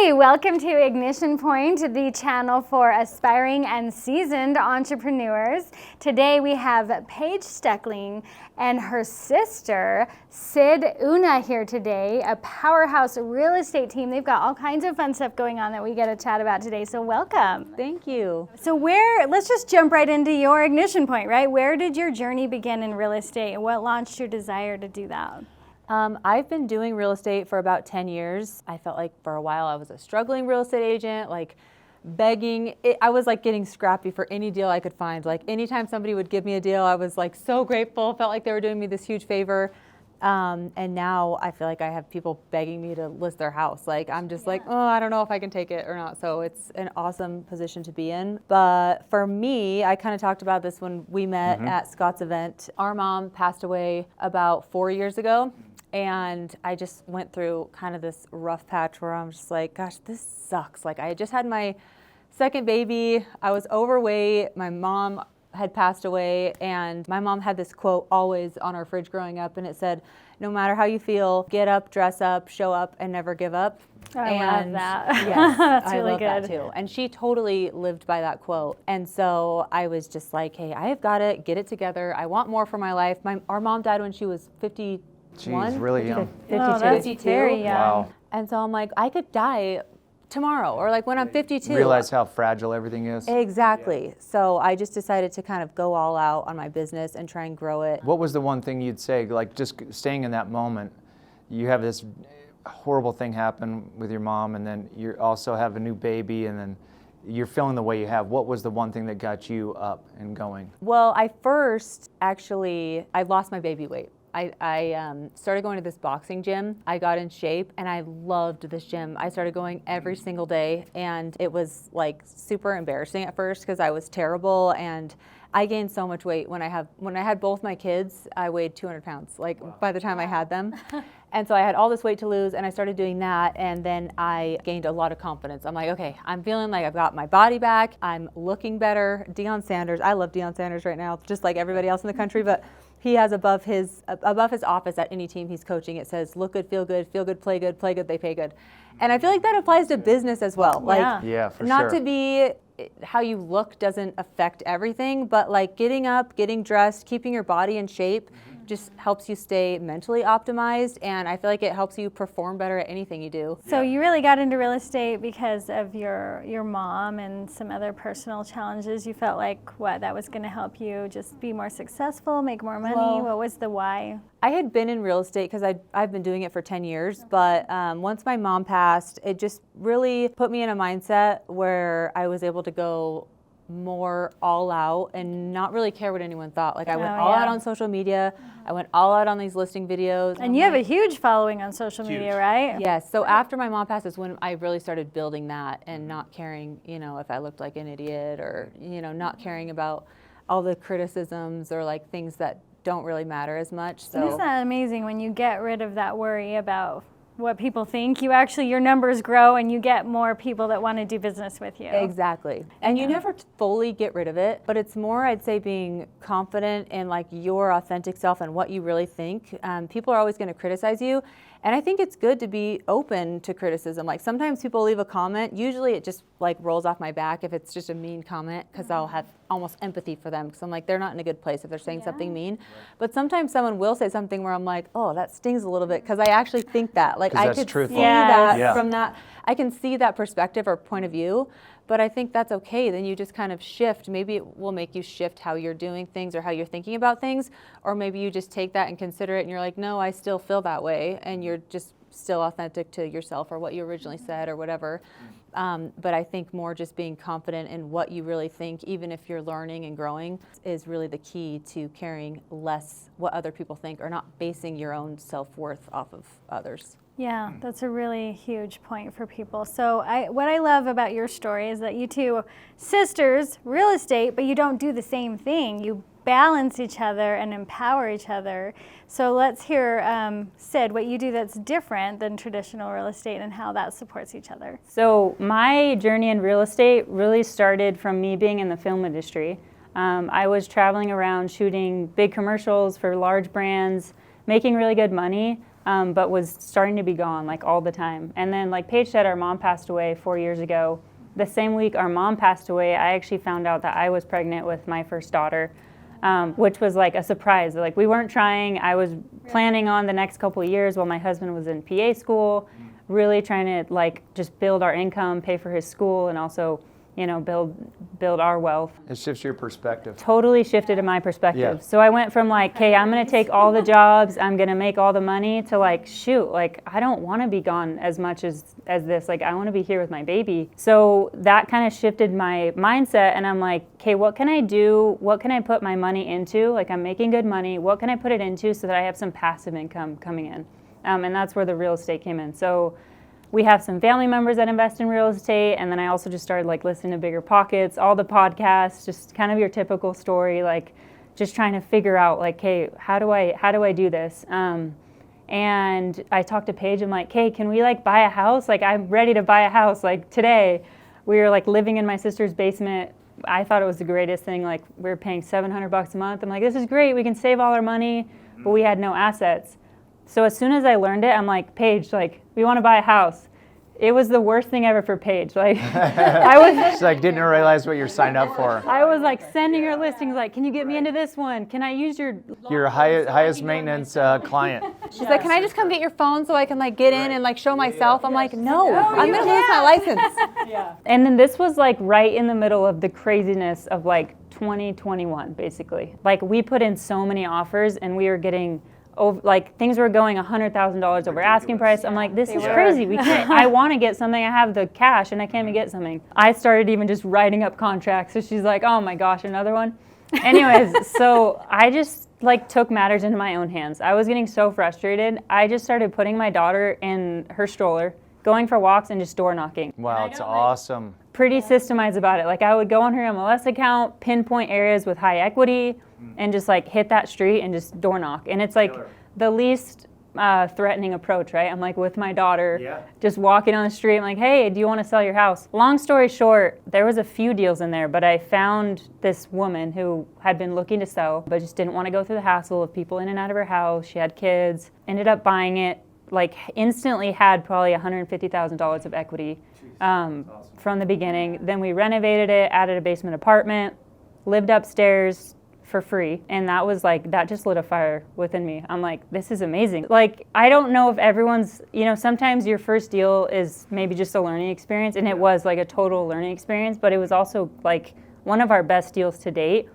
Hey, welcome to Ignition Point, the channel for aspiring and seasoned entrepreneurs. Today we have Paige Steckling and her sister, Sid Unga, here today, a powerhouse real estate team. They've got all kinds of fun stuff going on that we get to chat about today, so welcome. Thank you. So let's just jump right into your ignition point, right? Where did your journey begin in real estate and what launched your desire to do that? I've been doing real estate for about 10 years. I felt like for a while I was a struggling real estate agent, like begging. I was like getting scrappy for any deal I could find. Like anytime somebody would give me a deal, I was like so grateful, felt like they were doing me this huge favor. And now I feel like I have people begging me to list their house. Like I'm just like, oh, I don't know if I can take it or not. So it's an awesome position to be in. But for me, I kind of talked about this when we met at Scott's event. Our mom passed away about 4 years ago. And I just went through kind of this rough patch where I'm just like, gosh, this sucks. Like I had just had my second baby. I was overweight. My mom had passed away, and my mom had this quote always on our fridge growing up, and it said, no matter how you feel, get up, dress up, show up, and never give up. I love that. Yes, That's I really love good. that too. And she totally lived by that quote. And so I was just like, hey, I have got to get it together. I want more for my life. Our mom died when she was 50. Jeez, really young. 52. Oh, that's very young. Wow. And so I'm like, I could die tomorrow or like when I'm 52. Realize how fragile everything is. Exactly. So I just decided to kind of go all out on my business and try and grow it. What was the one thing you'd say, like just staying in that moment? You have this horrible thing happen with your mom, and then you also have a new baby, and then you're feeling the way you have. What was the one thing that got you up and going? Well, I lost my baby weight. I started going to this boxing gym. I got in shape and I loved this gym. I started going every single day, and it was like super embarrassing at first because I was terrible, and I gained so much weight. When I had both my kids, I weighed 200 pounds, like by the time I had them. And so I had all this weight to lose, and I started doing that, and then I gained a lot of confidence. I'm like, okay, I'm feeling like I've got my body back. I'm looking better. Deion Sanders, I love Deion Sanders right now, just like everybody else in the country, but he has above his office at any team he's coaching, it says, look good, play good, they pay good. And I feel like that applies to business as well. Like, yeah, for not sure. to be, how you look doesn't affect everything, but like getting up, getting dressed, keeping your body in shape just helps you stay mentally optimized, and I feel like it helps you perform better at anything you do. So you really got into real estate because of your mom and some other personal challenges. You felt like that was going to help you just be more successful, make more money? Well, what was the why? I had been in real estate because I've been doing it for 10 years, but once my mom passed, it just really put me in a mindset where I was able to go more all out and not really care what anyone thought. Like I went all out on social media. I went all out on these listing videos. And you have a huge following on social media, right? Yes. So after my mom passed is when I really started building that and not caring, if I looked like an idiot or, not caring about all the criticisms or like things that don't really matter as much. So Isn't that amazing when you get rid of that worry about what people think? Your numbers grow and you get more people that want to do business with you. Exactly. And you never fully get rid of it, but it's more, I'd say, being confident in like your authentic self and what you really think. People are always going to criticize you. And I think it's good to be open to criticism. Like sometimes people leave a comment, usually it just like rolls off my back if it's just a mean comment, because I'll have almost empathy for them, because I'm like, they're not in a good place if they're saying something mean. But sometimes someone will say something where I'm like, oh, that stings a little bit, because I actually think that. Like I could truthful. see that from that. I can see that perspective or point of view, but I think that's okay. Then you just kind of shift. Maybe it will make you shift how you're doing things or how you're thinking about things, or maybe you just take that and consider it and you're like, no, I still feel that way, and you're just still authentic to yourself or what you originally said or whatever. But I think more just being confident in what you really think, even if you're learning and growing, is really the key to caring less what other people think or not basing your own self-worth off of others. Yeah, that's a really huge point for people. So what I love about your story is that you two sisters, real estate, but you don't do the same thing. You balance each other and empower each other. So let's hear, Sid, what you do that's different than traditional real estate and how that supports each other. So my journey in real estate really started from me being in the film industry. I was traveling around shooting big commercials for large brands, making really good money. but was starting to be gone like all the time. And then like Paige said, our mom passed away 4 years ago. The same week our mom passed away, I actually found out that I was pregnant with my first daughter, which was like a surprise. Like we weren't trying. I was planning on the next couple of years while my husband was in PA school, really trying to like just build our income, pay for his school, and also, you know, build our wealth. It shifts your perspective. Totally shifted in my perspective. Yeah. So I went from like, okay, I'm gonna take all the jobs, I'm gonna make all the money, to like, shoot, like I don't wanna be gone as much as this. Like I wanna be here with my baby. So that kind of shifted my mindset, and I'm like, okay, what can I do? What can I put my money into? Like I'm making good money. What can I put it into so that I have some passive income coming in? And that's where the real estate came in. So we have some family members that invest in real estate, and then I also just started like listening to Bigger Pockets, all the podcasts, just kind of your typical story, like just trying to figure out like, hey, how do I do this? And I talked to Paige. I'm like, hey, can we like buy a house? Like I'm ready to buy a house. Like today, we were like living in my sister's basement. I thought it was the greatest thing. Like we were paying $700 a month. I'm like, this is great. We can save all our money, but we had no assets. So as soon as I learned it, I'm like, Paige, like, we want to buy a house. It was the worst thing ever for Paige. Like, She's like, didn't realize what you're signed up for. I was like sending her listings, like, can you get me into this one? Can I use your highest maintenance client. She's like, can I just come get your phone so I can like get in and like show myself? I'm like, no, I'm gonna lose my license. And then this was like right in the middle of the craziness of like 2021, basically. Like we put in so many offers, and we were getting like things were going $100,000 over asking price. I'm like, this is crazy. We can't. I want to get something. I have the cash, and I can't even get something. I started even just writing up contracts. So she's like, oh my gosh, another one. Anyways, so I just like took matters into my own hands. I was getting so frustrated. I just started putting my daughter in her stroller, going for walks, and just door knocking. Wow, it's awesome. Pretty systemized about it. Like I would go on her MLS account, pinpoint areas with high equity, and just like hit that street and just door knock. And it's like the least threatening approach, right? I'm like with my daughter, just walking on the street. I'm like, hey, do you want to sell your house? Long story short, there was a few deals in there, but I found this woman who had been looking to sell, but just didn't want to go through the hassle of people in and out of her house. She had kids, ended up buying it, like instantly had probably $150,000 of equity from the beginning. Then we renovated it, added a basement apartment, lived upstairs for free. And that was like, that just lit a fire within me. I'm like, this is amazing. Like, I don't know if everyone's, you know, sometimes your first deal is maybe just a learning experience, and it was like a total learning experience, but it was also like one of our best deals to date,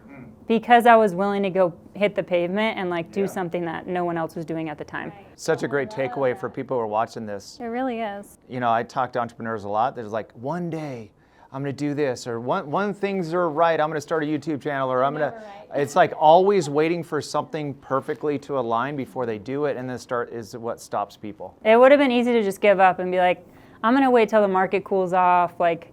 because I was willing to go hit the pavement and like do something that no one else was doing at the time. Such a great takeaway for people who are watching this. It really is. You know, I talk to entrepreneurs a lot. There's like, one day I'm going to do this, or when things are right, I'm going to start a YouTube channel, or I'm going to, it's like always waiting for something perfectly to align before they do it, and then start is what stops people. It would have been easy to just give up and be like, I'm going to wait till the market cools off. Like,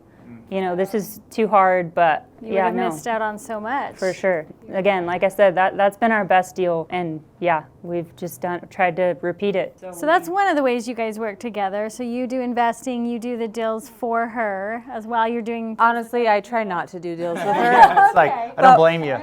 you know, this is too hard, but You would have missed out on so much. For sure. Again, like I said, that's been our best deal, and yeah, we've just tried to repeat it. So that's one of the ways you guys work together. So you do investing, you do the deals for her as well. You're doing. Honestly, I try not to do deals with her. It's like, I don't blame you.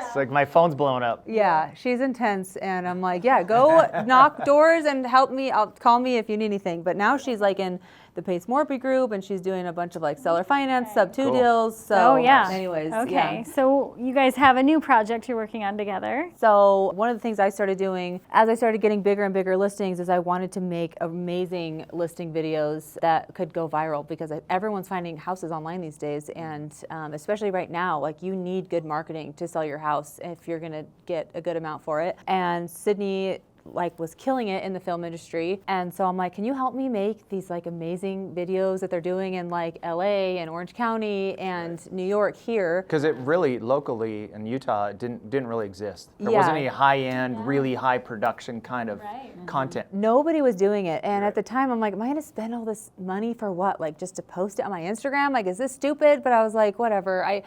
It's like my phone's blowing up. Yeah, she's intense, and I'm like, yeah, go knock doors and help me. Call me if you need anything. But now she's like in the Pace Morby group, and she's doing a bunch of like seller finance, sub-2 deals. So anyways, okay. So you guys have a new project you're working on together. So one of the things I started doing as I started getting bigger and bigger listings is I wanted to make amazing listing videos that could go viral, because everyone's finding houses online these days, and especially right now, like you need good marketing to sell your house if you're gonna get a good amount for it. And Sydney like was killing it in the film industry, and so I'm like, can you help me make these like amazing videos that they're doing in like LA and Orange County and New York here? Because it really locally in Utah it didn't really exist. There wasn't any high-end, really high production kind of content. Nobody was doing it, and at the time I'm like, am I gonna spend all this money for what? Like just to post it on my Instagram? Like, is this stupid? But I was like, whatever.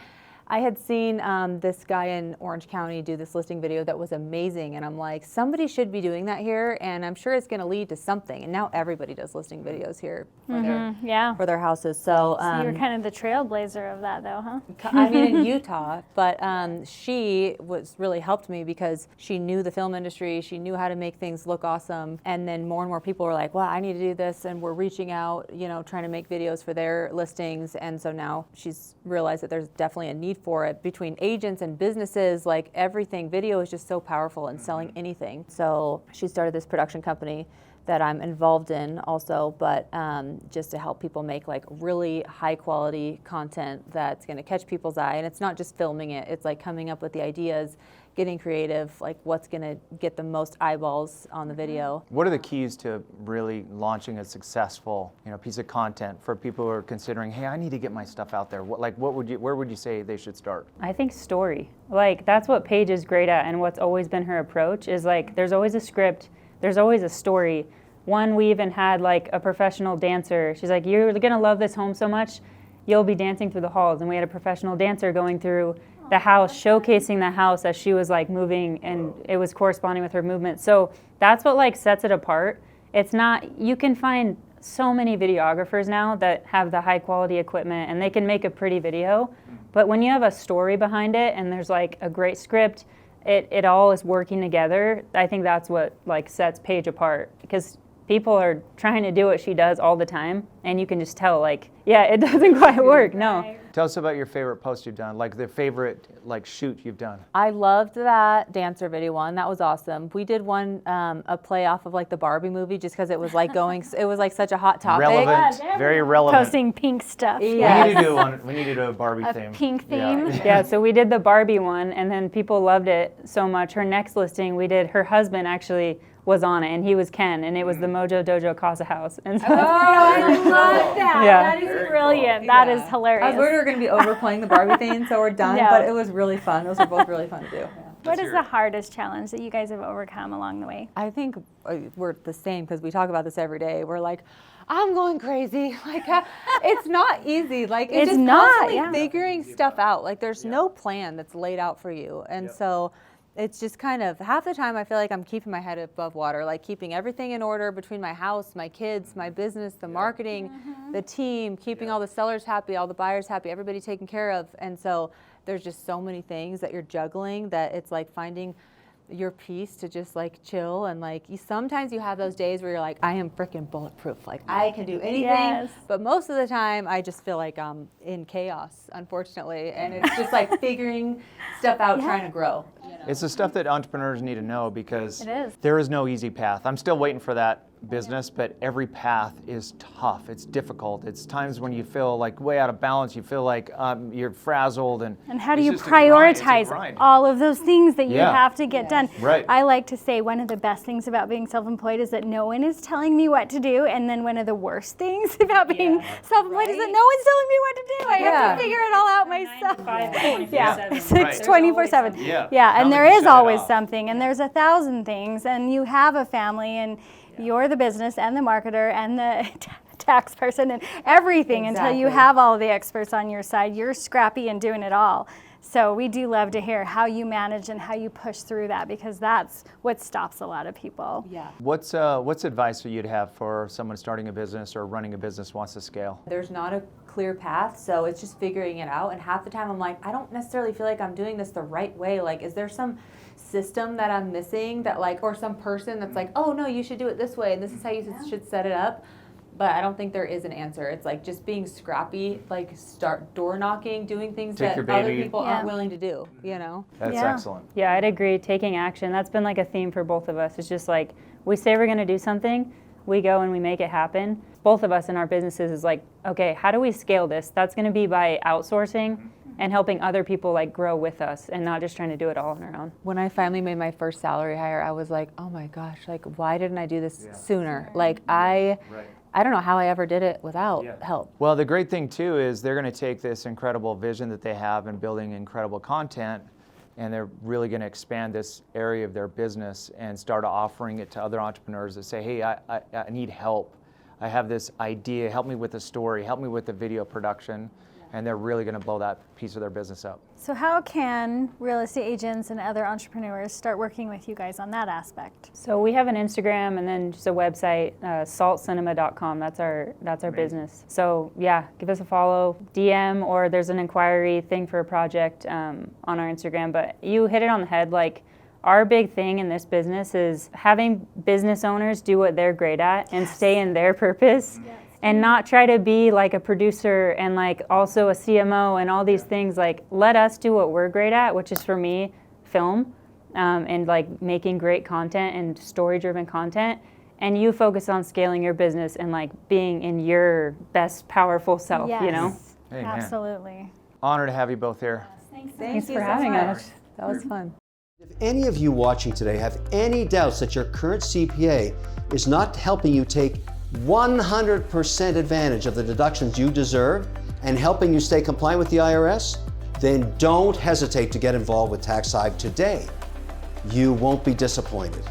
I had seen this guy in Orange County do this listing video that was amazing, and I'm like, somebody should be doing that here, and I'm sure it's going to lead to something. And now everybody does listing videos here for their houses. So, So you're kind of the trailblazer of that, though, huh? I mean, in Utah, but she really helped me because she knew the film industry, she knew how to make things look awesome, and then more and more people were like, well, I need to do this, and we're reaching out, you know, trying to make videos for their listings, and so now she's realized that there's definitely a need for it. Between agents and businesses, like everything, video is just so powerful in selling anything. So she started this production company that I'm involved in also, but just to help people make like really high quality content that's going to catch people's eye. And it's not just filming it, it's like coming up with the ideas, getting creative, like what's going to get the most eyeballs on the video. What are the keys to really launching a successful, you know, piece of content for people who are considering, hey, I need to get my stuff out there? Where would you say they should start? I think story. Like that's what Paige is great at, and what's always been her approach is like there's always a script, there's always a story. We even had like a professional dancer. She's like, you're gonna love this home so much, you'll be dancing through the halls. And we had a professional dancer going through the house, showcasing the house as she was like moving, and it was corresponding with her movement. So that's what like sets it apart. It's not, you can find so many videographers now that have the high quality equipment and they can make a pretty video. But when you have a story behind it and there's like a great script, it all is working together. I think that's what like sets Paige apart, because people are trying to do what she does all the time, and you can just tell, like, yeah, it doesn't quite work, no. Tell us about your favorite post you've done, like the favorite like shoot you've done. I loved that dancer video one. That was awesome. We did one, a play off of like the Barbie movie, just because it was like going, it was like such a hot topic. Relevant, very relevant. Posting pink stuff. Yeah. We need to do one. We need to do a Barbie theme. Pink theme. Yeah, so we did the Barbie one, and then people loved it so much. Her next listing, we did, her husband actually was on it, and he was Ken, and it was the Mojo Dojo Casa House. And so, I love that. Yeah. That is brilliant. That is hilarious. I was worried we were going to be overplaying the Barbie thing, so we're done, Yeah. but it was really fun. Those were both really fun to do. What is the hardest challenge that you guys have overcome along the way? I think we're the same, because we talk about this every day. We're like, I'm going crazy. Like, it's not easy. Like, it's just not, constantly figuring stuff out. Like, there's no plan that's laid out for you. And so it's just kind of, half the time I feel like I'm keeping my head above water, like keeping everything in order between my house, my kids, my business, the marketing, the team, keeping all the sellers happy, all the buyers happy, everybody taken care of. And so there's just so many things that you're juggling that it's like finding your peace to just like chill. And like sometimes you have those days where you're like, I am freaking bulletproof, like I can do anything. Yes. But most of the time I just feel like I'm in chaos, unfortunately, and it's just like figuring stuff out, trying to grow. It's the stuff that entrepreneurs need to know, because It is. there is no easy path. I'm still waiting for that business, but every path is tough. It's difficult. It's times when you feel like way out of balance. You feel like you're frazzled. And how do it's you just a grind. It's a prioritize grind. all of those things that you Yeah. have to get done? Right. I like to say one of the best things about being self-employed is that no one is telling me what to do, and then one of the worst things about being self-employed is that no one's telling me what to do. I have to figure it all out myself. Yeah, so it's 24/7. Yeah. Yeah, How and would there you is set it always up? something, and there's 1,000 things, and you have a family, and you're the business and the marketer and the tax person and everything until you Exactly. have all of the experts on your side. You're scrappy and doing it all. So we do love to hear how you manage and how you push through that, because that's what stops a lot of people. Yeah. What's advice you'd have for someone starting a business or running a business wants to scale? There's not a clear path, so it's just figuring it out. And half the time I'm like, I don't necessarily feel like I'm doing this the right way. Like, is there some system that I'm missing that like, or some person that's like, oh no, you should do it this way, and this is how you should set it up. But I don't think there is an answer. It's like just being scrappy, like start door knocking, doing things Take that your other baby. people aren't willing to do, you know? That's Yeah. excellent. Yeah, I'd agree. Taking action. That's been like a theme for both of us. It's just like we say we're going to do something, we go and we make it happen. Both of us in our businesses is like, okay, how do we scale this? That's going to be by outsourcing and helping other people like grow with us and not just trying to do it all on our own. When I finally made my first salary hire, I was like, oh my gosh, like why didn't I do this sooner? Like I don't know how I ever did it without help. Well, the great thing too is they're going to take this incredible vision that they have in building incredible content, and they're really going to expand this area of their business and start offering it to other entrepreneurs that say, hey, I need help. I have this idea. Help me with the story. Help me with the video production. and they're really going to blow that piece of their business up. So how can real estate agents and other entrepreneurs start working with you guys on that aspect? So we have an Instagram and then just a website, saltcinema.com. That's our business. So yeah, give us a follow, DM, or there's an inquiry thing for a project on our Instagram. But you hit it on the head. Like, our big thing in this business is having business owners do what they're great at and stay in their purpose. Yes. And not try to be like a producer and like also a CMO and all these things. Like, let us do what we're great at, which is, for me, film, and like making great content and story-driven content. And you focus on scaling your business and like being in your best, powerful self. Yes. You know. Amen. Absolutely. Honor to have you both here. Thanks for having us. That was fun. If any of you watching today have any doubts that your current CPA is not helping you take 100% advantage of the deductions you deserve and helping you stay compliant with the IRS, then don't hesitate to get involved with TaxHive today. You won't be disappointed.